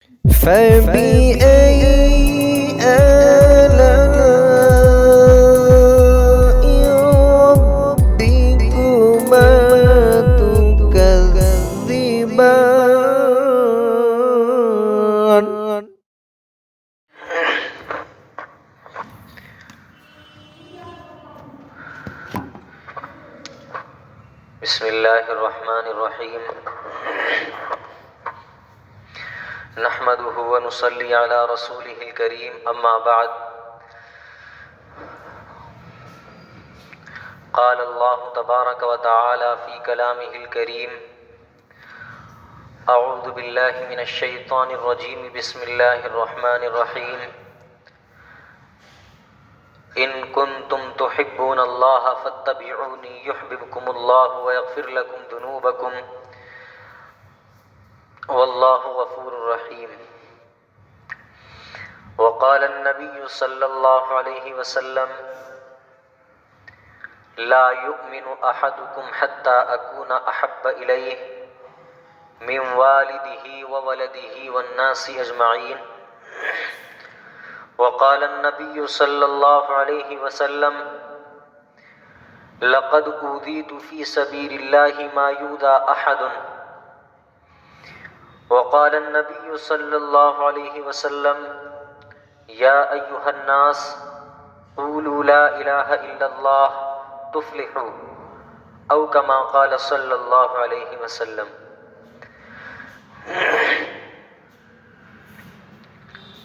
فبأي آلاء ربكما تكذبان. بسم اللہ الرحمن الرحیم نحمده ونصلی علی رسوله الکریم اما بعد قال اللہ تبارک وتعالی فی کلامہ الکریم اعوذ باللہ من الشیطان الرجیم بسم اللہ الرحمن الرحیم ان کنتم تحبون اللہ فاتبعونی یحببکم اللہ ویغفر لکم ذنوبکم واللہ غفور رحیم وقال النبی صلی اللہ علیہ وسلم لا یؤمن احدکم حتی اکون احب الیہ من والدہ وولدہ والناس اجمعین وقال النبی صلی اللہ علیہ وسلم لقد اوذیت فی سبیل اللہ ما یؤذی احد وقال النبی صلی اللہ علیہ وسلم یا ایہا الناس قولوا لا الہ الا اللہ تفلحوا او کما قال صلی اللہ علیہ وسلم۔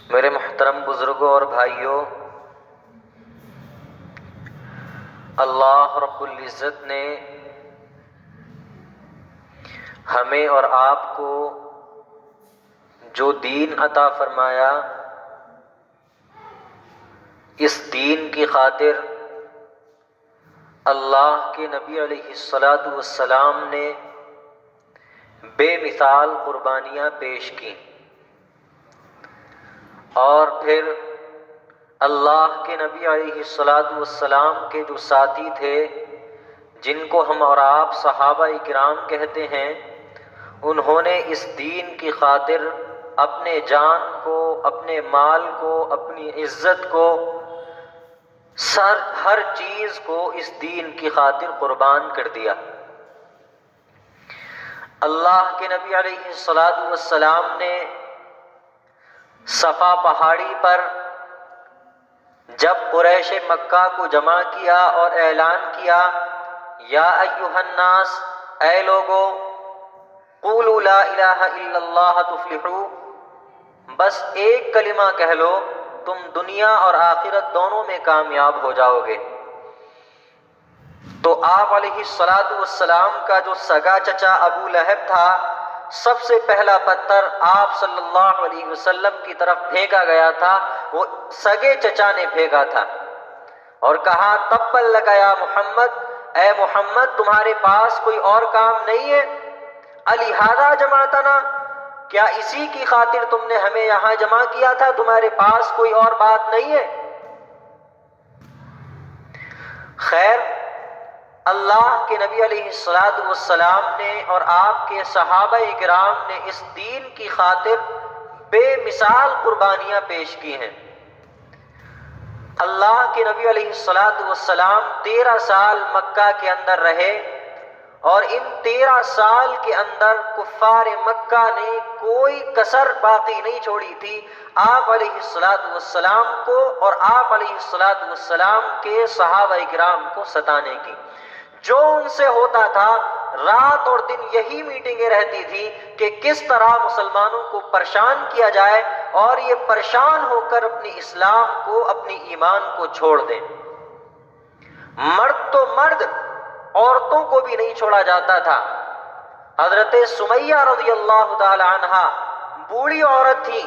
میرے محترم بزرگوں اور بھائیوں، اللہ رب العزت نے ہمیں اور آپ کو جو دین عطا فرمایا، اس دین کی خاطر اللہ کے نبی علیہ الصلاۃ والسلام نے بے مثال قربانیاں پیش کی، اور پھر اللہ کے نبی علیہ الصلاۃ والسلام کے جو ساتھی تھے، جن کو ہم اور آپ صحابہ کرام کہتے ہیں، انہوں نے اس دین کی خاطر اپنے جان کو، اپنے مال کو، اپنی عزت کو، ہر چیز کو اس دین کی خاطر قربان کر دیا۔ اللہ کے نبی علیہ الصلاۃ والسلام نے صفا پہاڑی پر جب قریش مکہ کو جمع کیا اور اعلان کیا، یا ایھا الناس، اے لوگو، قولوا لا الہ الا اللہ تفلحوا، بس ایک کلمہ کہہ لو، تم دنیا اور آخرت دونوں میں کامیاب ہو جاؤ گے۔ تو آپ علیہ الصلاۃ والسلام کا جو سگا چچا ابو لہب تھا، سب سے پہلا پتھر آپ صلی اللہ علیہ وسلم کی طرف پھینکا گیا تھا، وہ سگے چچا نے پھینکا تھا، اور کہا تبا لک یا محمد، اے محمد تمہارے پاس کوئی اور کام نہیں ہے؟ الہذا جمعتنا، کیا اسی کی خاطر تم نے ہمیں یہاں جمع کیا تھا؟ تمہارے پاس کوئی اور بات نہیں ہے؟ خیر، اللہ کے نبی علیہ الصلاۃ والسلام نے اور آپ کے صحابہ کرام نے اس دین کی خاطر بے مثال قربانیاں پیش کی ہیں۔ اللہ کے نبی علیہ الصلاۃ والسلام 13 سال مکہ کے اندر رہے، اور ان 13 سال کے اندر کفار مکہ نے کوئی کسر باقی نہیں چھوڑی تھی آپ علیہ الصلاۃ والسلام کو اور آپ علیہ الصلاۃ والسلام کے صحابہ کرام کو ستانے کی۔ جو ان سے ہوتا تھا، رات اور دن یہی میٹنگیں رہتی تھی کہ کس طرح مسلمانوں کو پریشان کیا جائے اور یہ پریشان ہو کر اپنی اسلام کو، اپنی ایمان کو چھوڑ دیں۔ مرد تو مرد، عورتوں کو بھی نہیں چھوڑا جاتا تھا۔ حضرت سمیہ رضی اللہ تعالی عنہا بوڑھی عورت تھی،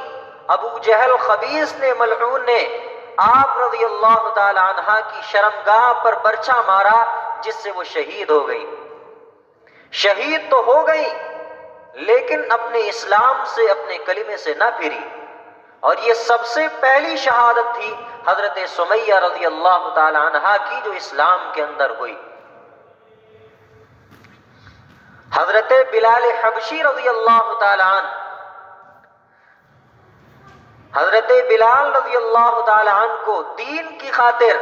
ابو جہل خبیث نے، ملعون نے آپ رضی اللہ تعالی عنہا کی شرمگاہ پر برچھا مارا، جس سے وہ شہید ہو گئی۔ شہید تو ہو گئی، لیکن اپنے اسلام سے، اپنے کلمے سے نہ پھری، اور یہ سب سے پہلی شہادت تھی حضرت سمیہ رضی اللہ تعالی عنہا کی جو اسلام کے اندر ہوئی۔ حضرت بلال حبشی رضی اللہ تعالی عنہ حضرت بلال رضی اللہ تعالی عنہ کو دین کی خاطر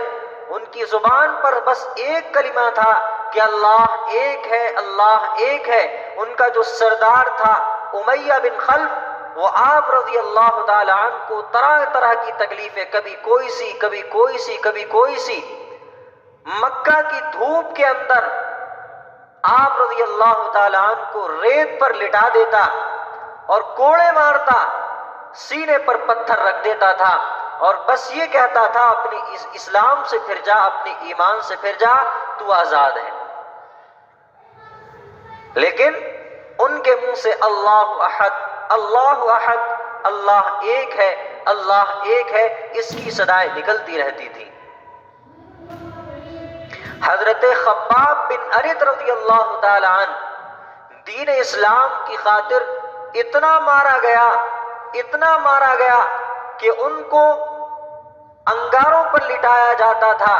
ان کی زبان پر بس ایک کلمہ تھا کہ اللہ ایک ہے، اللہ ایک ہے۔ ان کا جو سردار تھا امیہ بن خلف، وہ آپ رضی اللہ تعالی عنہ کو طرح طرح کی تکلیفیں، کبھی کوئی سی کبھی کوئی سی کبھی کوئی سی، مکہ کی دھوپ کے اندر آپ رضی اللہ تعالی عنہ کو ریت پر لٹا دیتا اور کوڑے مارتا، سینے پر پتھر رکھ دیتا تھا اور بس یہ کہتا تھا اپنی اسلام سے پھر جا، اپنی ایمان سے پھر جا، تو آزاد ہے۔ لیکن ان کے منہ سے اللہ احد، اللہ احد، اللہ ایک ہے، اللہ ایک ہے، اس کی صدائیں نکلتی رہتی تھی۔ حضرت خباب بن ارت رضی اللہ تعالی عنہ دین اسلام کی خاطر اتنا مارا گیا، اتنا مارا گیا کہ ان کو انگاروں پر لٹایا جاتا تھا،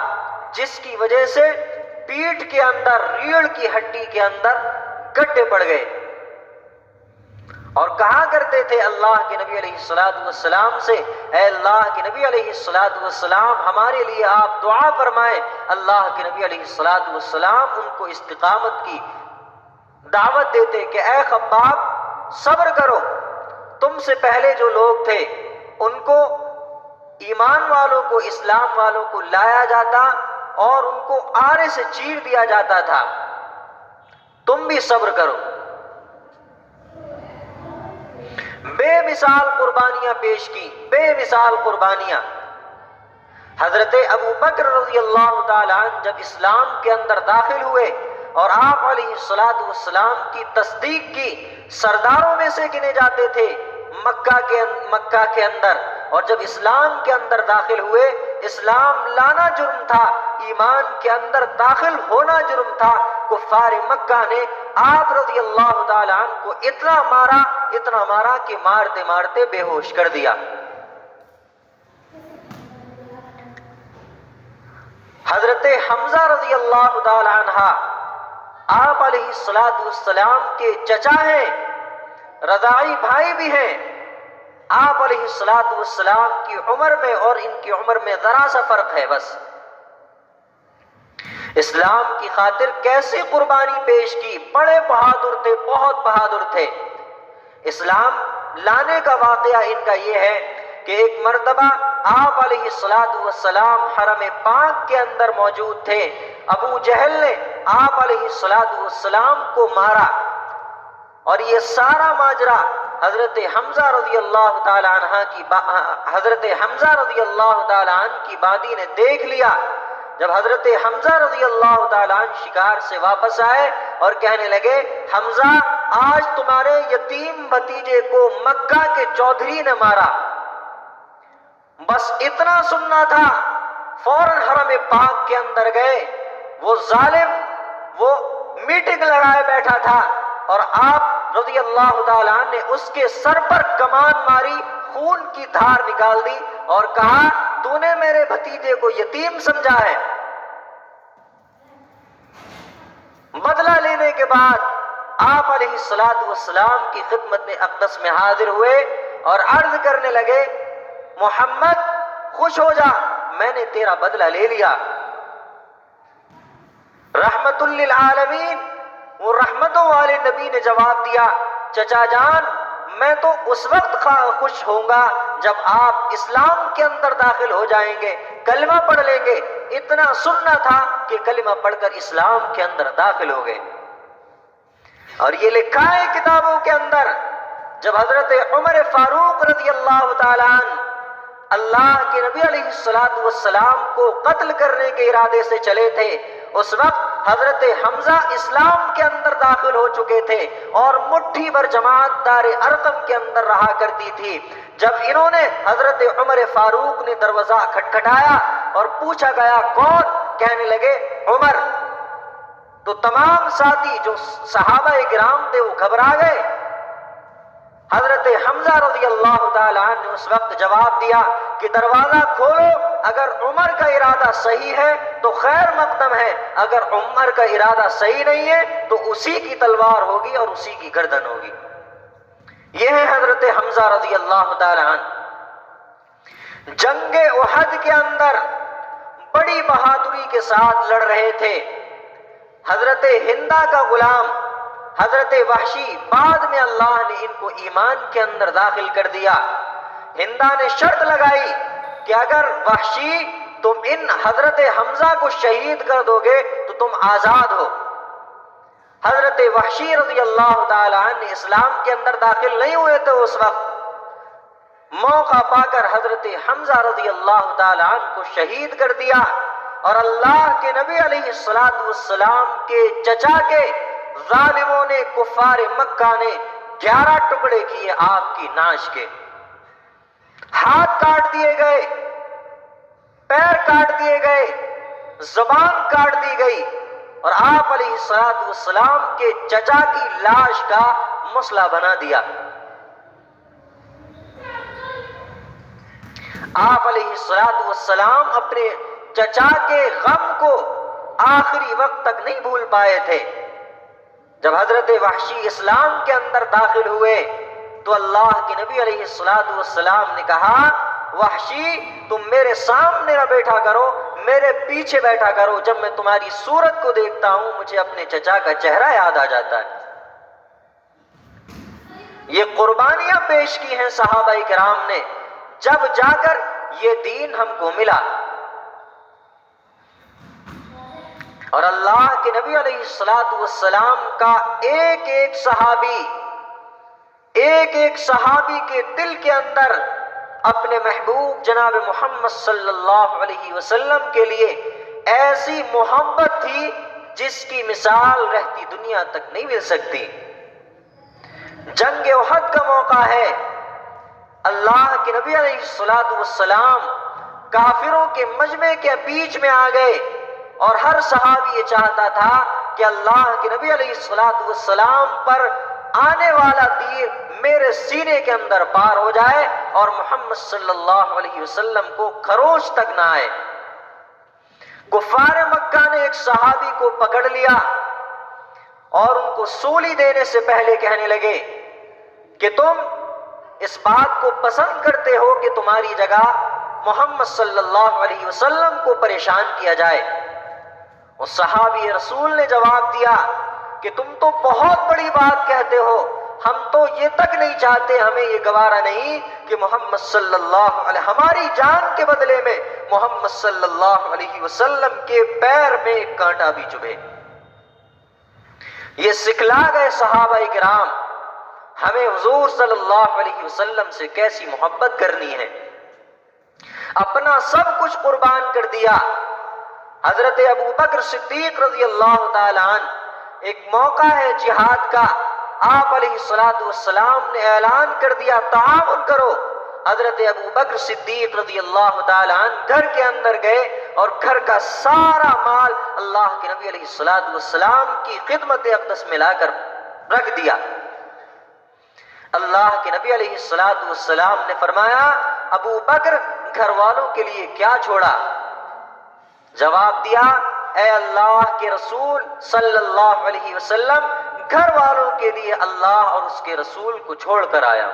جس کی وجہ سے پیٹھ کے اندر، ریڑھ کی ہڈی کے اندر گڈھے پڑ گئے، اور کہا کرتے تھے اللہ کے نبی علیہ السلام سے، اے اللہ کے نبی علیہ السلام ہمارے لیے آپ دعا فرمائیں۔ اللہ کے نبی علیہ السلام ان کو استقامت کی دعوت دیتے کہ اے خباب صبر کرو، تم سے پہلے جو لوگ تھے ان کو، ایمان والوں کو، اسلام والوں کو لایا جاتا اور ان کو آرے سے چیر دیا جاتا تھا، تم بھی صبر کرو۔ بے مثال قربانیاں پیش کی، بے مثال قربانیاں۔ حضرت ابو بکر رضی اللہ تعالی عنہ جب اسلام کے اندر داخل ہوئے اور آپ علیہ السلام کی تصدیق کی، سرداروں میں سے گنے جاتے تھے مکہ کے اندر، اور جب اسلام کے اندر داخل ہوئے، اسلام لانا جرم تھا، ایمان کے اندر داخل ہونا جرم تھا، کفار مکہ نے آپ رضی اللہ تعالی عنہ کو اتنا مارا کہ مارتے مارتے بے ہوش کر دیا۔ حضرت حمزہ رضی اللہ تعالی عنہ آپ علیہ السلام کے چچا ہیں، رضاعی بھائی بھی ہیں۔ آپ علیہ السلام کی عمر میں اور ان کی عمر میں ذرا سا فرق ہے بس۔ اسلام کی خاطر کیسی قربانی پیش کی، بڑے بہادر تھے، بہت بہادر تھے۔ اسلام لانے کا واقعہ ان کا یہ ہے کہ ایک مرتبہ آپ علیہ السلام حرم پاک کے اندر موجود تھے، ابو جہل نے آپ علیہ السلام کو مارا، اور یہ سارا ماجرا حضرت حمزہ رضی اللہ تعالی عنہ کی بادی نے دیکھ لیا۔ جب حضرت حمزہ رضی اللہ تعالی عنہ شکار سے واپس آئے اور کہنے لگے، حمزہ آج تمہارے یتیم بھتیجے کو مکہ کے چودھری نے مارا، بس اتنا سننا تھا، فوراً حرم پاک کے اندر گئے۔ وہ ظالم وہ میٹنگ لگائے بیٹھا تھا اور آپ رضی اللہ تعالیٰ عنہ نے اس کے سر پر کمان ماری، خون کی دھار نکال دی اور کہا تو نے میرے بھتیجے کو یتیم سمجھا ہے۔ بدلہ لینے کے بعد آپ علیہ السلام کی خدمت اقدس میں حاضر ہوئے اور عرض کرنے لگے، محمد خوش ہو جا، میں نے تیرا بدلہ لے لیا۔ رحمت للعالمین، وہ رحمتوں والے نبی نے جواب دیا، چچا جان میں تو اس وقت خوش ہوں گا جب آپ اسلام کے اندر داخل ہو جائیں گے، کلمہ پڑھ لیں گے۔ اتنا سننا تھا کہ کلمہ پڑھ کر اسلام کے اندر داخل ہو گئے۔ اور یہ لکھا ہے کتابوں کے اندر، جب حضرت عمر فاروق رضی اللہ تعالیٰ عنہ اللہ کے نبی علیہ السلام کو قتل کرنے کے ارادے سے چلے تھے، اس وقت حضرت حمزہ اسلام کے اندر داخل ہو چکے تھے اور مٹھی بھر جماعت دار ارقم کے اندر رہا کرتی تھی۔ جب انہوں نے حضرت عمر فاروق نے دروازہ کھٹکھٹایا اور پوچھا گیا کون، کہنے لگے عمر، تو تمام ساتھی جو صحابہ کرام تھے وہ گھبرا گئے۔ حضرت حمزہ رضی اللہ تعالیٰ عنہ نے اس وقت جواب دیا کہ دروازہ کھولو، اگر عمر کا ارادہ صحیح ہے تو خیر مقدم ہے، اگر عمر کا ارادہ صحیح نہیں ہے تو اسی کی تلوار ہوگی اور اسی کی گردن ہوگی۔ یہ ہے حضرت حمزہ رضی اللہ تعالیٰ عنہ۔ جنگ احد کے اندر بڑی بہادری کے ساتھ لڑ رہے تھے۔ حضرت ہندا کا غلام حضرت وحشی، بعد میں اللہ نے ان کو ایمان کے اندر داخل کر دیا۔ ہندا نے شرط لگائی کہ اگر وحشی تم ان حضرت حمزہ کو شہید کر دو گے تو تم آزاد ہو۔ حضرت وحشی رضی اللہ تعالی عنہ اسلام کے اندر داخل نہیں ہوئے تھے اس وقت۔ موقع پا کر حضرت حمزہ رضی اللہ تعالی عنہ کو شہید کر دیا، اور اللہ کے نبی علیہ الصلوۃ والسلام کے چچا کے ظالموں نے، کفار مکہ نے 11 ٹکڑے کیے آپ کی ناش کے۔ ہاتھ کاٹ دیے گئے، پیر کاٹ دیے گئے، زبان کاٹ دی گئی، اور آپ علیہ الصلوۃ والسلام کے چچا کی لاش کا مسئلہ بنا دیا۔ آپ علیہ الصلوۃ والسلام اپنے چچا کے غم کو آخری وقت تک نہیں بھول پائے تھے۔ جب حضرت وحشی اسلام کے اندر داخل ہوئے تو اللہ کے نبی علیہ الصلوۃ والسلام نے کہا، وحشی تم میرے سامنے نہ بیٹھا کرو، میرے پیچھے بیٹھا کرو، جب میں تمہاری صورت کو دیکھتا ہوں مجھے اپنے چچا کا چہرہ یاد آ جاتا ہے۔ یہ قربانیاں پیش کی ہیں صحابہ کرام نے، جب جا کر یہ دین ہم کو ملا۔ اور اللہ کے نبی علیہ الصلوۃ والسلام کا ایک ایک صحابی کے دل کے اندر اپنے محبوب جناب محمد صلی اللہ علیہ وسلم کے لیے ایسی محبت تھی جس کی مثال رہتی دنیا تک نہیں مل سکتی۔ جنگ احد کا موقع ہے، اللہ کے نبی علیہ الصلوۃ والسلام کافروں کے مجمع کے بیچ میں آ گئے، اور ہر صحابی یہ چاہتا تھا کہ اللہ کے نبی علیہ الصلوۃ والسلام پر آنے والا تیر میرے سینے کے اندر پار ہو جائے اور محمد صلی اللہ علیہ وسلم کو خروش تک نہ آئے۔ کفار مکہ نے ایک صحابی کو پکڑ لیا اور ان کو سولی دینے سے پہلے کہنے لگے کہ تم اس بات کو پسند کرتے ہو کہ تمہاری جگہ محمد صلی اللہ علیہ وسلم کو پریشان کیا جائے؟ اس صحابی رسول نے جواب دیا کہ تم تو بہت بڑی بات کہتے ہو، ہم تو یہ تک نہیں چاہتے، ہمیں یہ گوارا نہیں کہ محمد صلی اللہ علیہ ہماری جان کے بدلے میں محمد صلی اللہ علیہ وسلم کے پیر میں ایک کانٹا بھی چبھے۔ یہ سکھلا گئے صحابہ کرام ہمیں حضور صلی اللہ علیہ وسلم سے کیسی محبت کرنی ہے۔ اپنا سب کچھ قربان کر دیا۔ حضرت ابو بکر صدیق رضی اللہ تعالی عنہ، ایک موقع ہے جہاد کا، آپ علیہ الصلوۃ والسلام نے اعلان کر دیا تعاون کرو۔ حضرت ابو بکر صدیق رضی اللہ تعالی عنہ گھر کے اندر گئے اور گھر کا سارا مال اللہ کے نبی علیہ الصلوۃ والسلام کی خدمت اقدس میں لا کر رکھ دیا۔ اللہ کے نبی علیہ الصلوۃ والسلام نے فرمایا، ابو بکر گھر والوں کے لیے کیا چھوڑا؟ جواب دیا، اے اللہ کے رسول صلی اللہ علیہ وسلم، گھر والوں کے لیے اللہ اور اس کے رسول کو چھوڑ کر آیا۔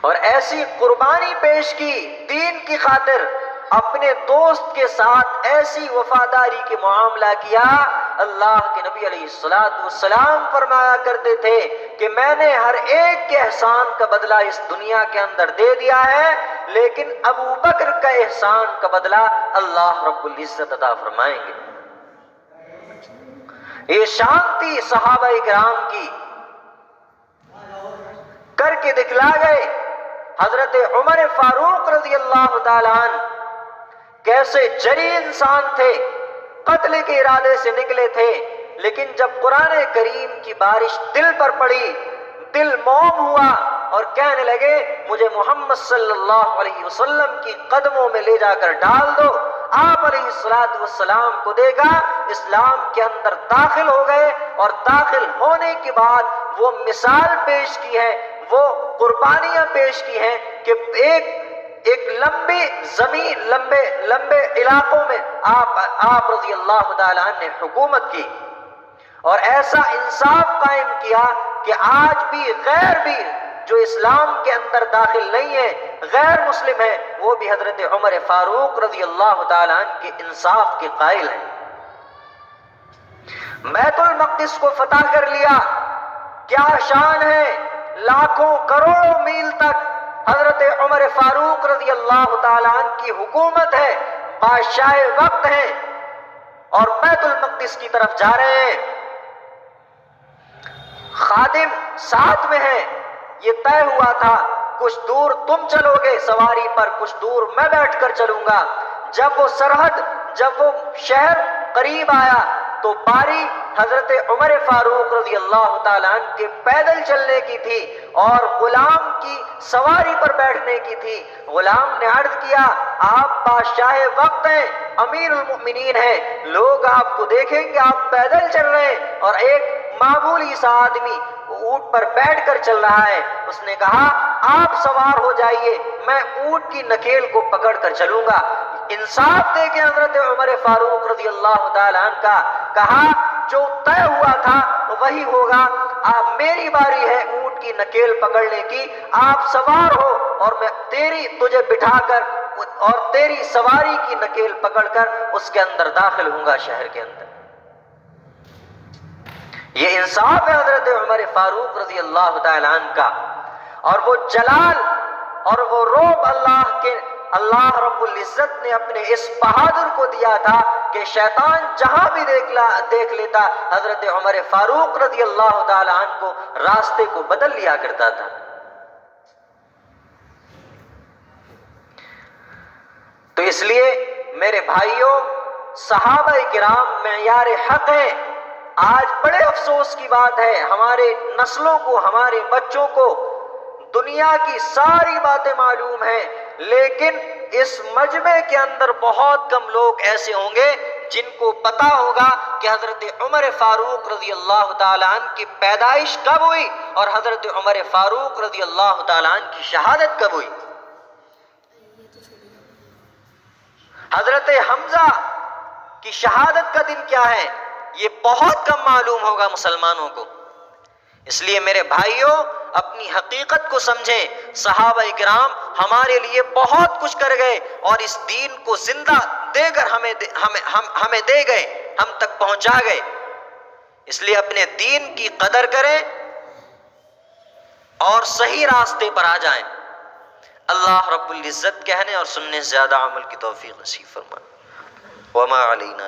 اور ایسی قربانی پیش کی دین کی خاطر، اپنے دوست کے ساتھ ایسی وفاداری کے معاملہ کیا۔ اللہ کے نبی علیہ الصلوۃ والسلام فرمایا کرتے تھے کہ میں نے ہر ایک کے احسان کا بدلہ اس دنیا کے اندر دے دیا ہے، لیکن ابو بکر کا احسان کا بدلہ اللہ رب العزت عطا فرمائیں گے۔ یہ شان تھی صحابہ کرام کی، کر کے دکھلا گئے۔ حضرت عمر فاروق رضی اللہ تعالی عنہ کیسے جری انسان تھے، قتل کے ارادے سے نکلے تھے، لیکن جب قرآن کریم کی بارش دل پر پڑی، دل موم ہوا اور کہنے لگے مجھے محمد صلی اللہ علیہ وسلم کی قدموں میں لے جا کر ڈال دو۔ آپ علیہ الصلوۃ والسلام کو دیکھا، اسلام کے اندر داخل ہو گئے، اور داخل ہونے کے بعد وہ مثال پیش کی ہے، وہ قربانیاں پیش کی ہیں کہ ایک لمبی زمین، لمبے علاقوں میں آپ رضی اللہ تعالی عنہ نے حکومت کی، اور ایسا انصاف قائم کیا کہ آج بھی غیر بھی جو اسلام کے اندر داخل نہیں ہے، غیر مسلم ہے، وہ بھی حضرت عمر فاروق رضی اللہ تعالیٰ عنہ کے انصاف کے قائل ہیں۔ بیت المقدس کو فتح کر لیا، کیا شان ہے، لاکھوں کروڑوں میل تک حضرت عمر فاروق رضی اللہ تعالیٰ عنہ کی حکومت ہے، بادشاہ وقت ہیں اور بیت المقدس کی طرف جا رہے ہیں، خادم ساتھ میں ہے، یہ طے ہوا تھا کچھ دور تم چلو گے سواری پر، کچھ دور میں بیٹھ کر چلوں گا۔ جب وہ سرحد، جب وہ شہر قریب آیا تو باری حضرت عمر فاروق رضی اللہ تعالیٰ عنہ کے پیدل چلنے کی تھی اور غلام کی سواری پر بیٹھنے کی تھی۔ غلام نے عرض کیا آپ بادشاہ وقت ہیں، امیر المؤمنین ہیں، لوگ آپ کو دیکھیں گے آپ پیدل چل رہے ہیں اور ایک معمولی سا آدمی اونٹ پر بیٹھ کر چل رہا ہے۔ اس نے کہا آپ سوار ہو جائیے، میں اونٹ کی نکیل کو پکڑ کر چلوں گا۔ انصاف دیکھیں حضرت عمر فاروق رضی اللہ تعالیٰ عنہ کا، کہا جو طے ہوا تھا وہی ہوگا، میری باری ہے اونٹ کی نکیل پکڑنے کی، آپ سوار ہو اور میں تجھے بٹھا کر اور تیری سواری کی نکیل پکڑ کر اس کے اندر داخل ہوں گا، شہر کے اندر۔ یہ انصاف ہے حضرت عمر فاروق رضی اللہ تعالیٰ عنہ کا، اور وہ جلال اور وہ رعب اللہ رب العزت نے اپنے اس بہادر کو دیا تھا کہ شیطان جہاں بھی دیکھ لیتا حضرت عمر فاروق رضی اللہ تعالیٰ عنہ کو راستے کو بدل لیا کرتا تھا۔ تو اس لیے میرے بھائیوں، صحابہ کرام معیار حق ہیں۔ آج بڑے افسوس کی بات ہے، ہمارے نسلوں کو، ہمارے بچوں کو دنیا کی ساری باتیں معلوم ہیں، لیکن اس مجمع کے اندر بہت کم لوگ ایسے ہوں گے جن کو پتا ہوگا کہ حضرت عمر فاروق رضی اللہ تعالیٰ عنہ کی پیدائش کب ہوئی اور حضرت عمر فاروق رضی اللہ تعالیٰ عنہ کی شہادت کب ہوئی۔ حضرت حمزہ کی شہادت کا دن کیا ہے، یہ بہت کم معلوم ہوگا مسلمانوں کو۔ اس لیے میرے بھائیوں، اپنی حقیقت کو سمجھیں۔ صحابہ کرام ہمارے لیے بہت کچھ کر گئے اور اس دین کو زندہ دے کر ہمیں دے گئے، ہم تک پہنچا گئے۔ اس لیے اپنے دین کی قدر کریں اور صحیح راستے پر آ جائیں۔ اللہ رب العزت کہنے اور سننے سے زیادہ عمل کی توفیق نصیب فرمائے۔ وما علینا